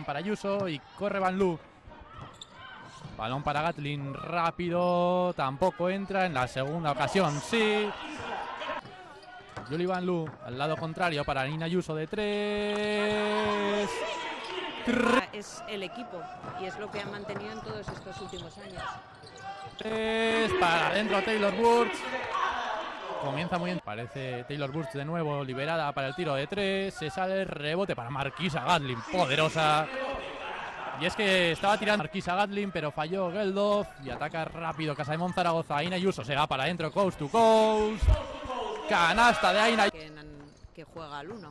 Para Ayuso y corre Van Loo. Balón para Gatlin, rápido, tampoco entra en la segunda ocasión, sí. Juli Van Loo al lado contrario para Nina Ayuso de 3. Es el equipo y es lo que ha mantenido en todos estos últimos años. 3 para adentro Taylor Burch. Comienza muy bien. Parece Taylor Burch de nuevo liberada para el tiro de 3. Se sale el rebote para Marquisa Gatlin, poderosa. Y es que estaba tirando Marquisa Gatlin, pero falló Geldof. Y ataca rápido Casademón Zaragoza. Aina Ayuso se va para adentro, coast to coast. Canasta de Aina. Que juega al 1.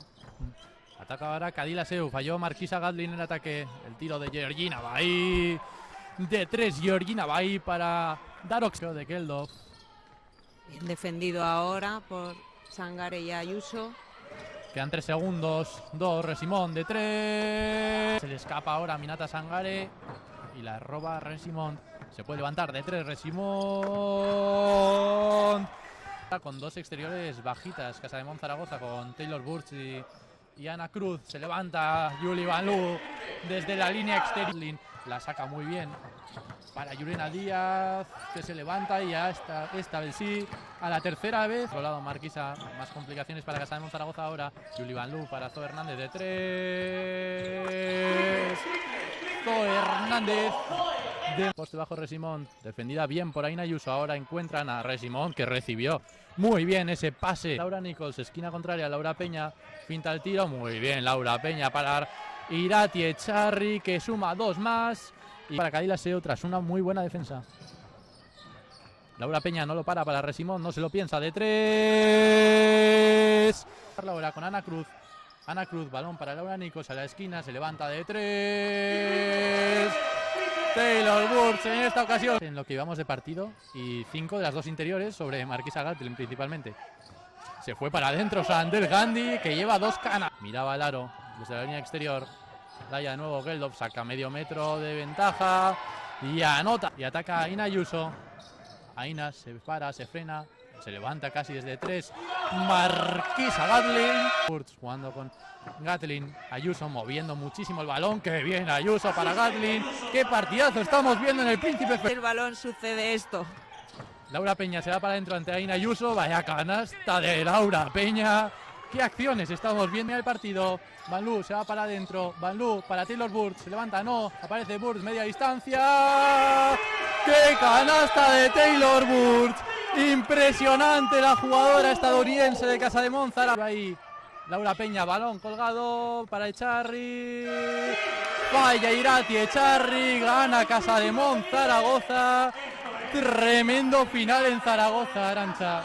Ataca ahora Kadila Seu. Falló Marquisa Gatlin en el ataque. El tiro de Georgina va ahí. De 3, Georgina va ahí para Darox de Geldof. Bien defendido ahora por Sangare y Ayuso. Quedan 3 segundos. 2, Resimón de 3. Se le escapa ahora a Minata Sangare. Y la roba Resimón. Se puede levantar de 3, Resimón. Con 2 exteriores bajitas. Casademón Zaragoza con Taylor Burch y Ana Cruz. Se levanta Juli Van Loo desde la línea exterior. La saca muy bien para Yurena Díaz, que se levanta y ya está, esta vez sí, a la tercera vez. Por otro lado, Marquisa, más complicaciones para Casademón Zaragoza ahora. Juli Van Loo para Zoe Hernández de 3. Zoe Hernández. De poste bajo Resimón, defendida bien por Aina Ayuso. Ahora encuentran a Resimón, que recibió muy bien ese pase. Laura Nichols, esquina contraria, Laura Peña, finta el tiro, muy bien Laura Peña para Irati Echarri, que suma 2 más. Y para Kadila Seu, tras una muy buena defensa. Laura Peña no lo para Resimón, no se lo piensa, de 3. Laura con Ana Cruz. Ana Cruz, balón para Laura Nichols a la esquina, se levanta de 3. Taylor Burch en esta ocasión. En lo que llevamos de partido y 5 de las 2 interiores sobre Marquisa Gatlin principalmente. Se fue para adentro Sandel Gandhi, que lleva 2 canas. Miraba el aro desde la línea exterior. Daya de nuevo Geldof, saca medio metro de ventaja y anota. Y ataca a Aina Ayuso. Aina se para, se frena, se levanta casi desde 3. Marquisa Gatlin. Burch jugando con Gatlin. Ayuso moviendo muchísimo el balón. ¡Qué bien Ayuso para Gatlin! ¡Qué partidazo estamos viendo en el Príncipe! El balón sucede esto. Laura Peña se va para adentro ante Aina Ayuso. Vaya canasta de Laura Peña. ¿Qué acciones estamos viendo en el partido? Van Loo se va para adentro. Van Loo para Taylor Burch. Se levanta, no. Aparece Burch, media distancia. ¡Qué canasta de Taylor Burch! Impresionante la jugadora estadounidense de Casademón Zaragoza. Ahí Laura Peña, balón colgado para Echarri. Falla Irati Echarri. Gana Casademón Zaragoza. Tremendo final en Zaragoza, Arantxa.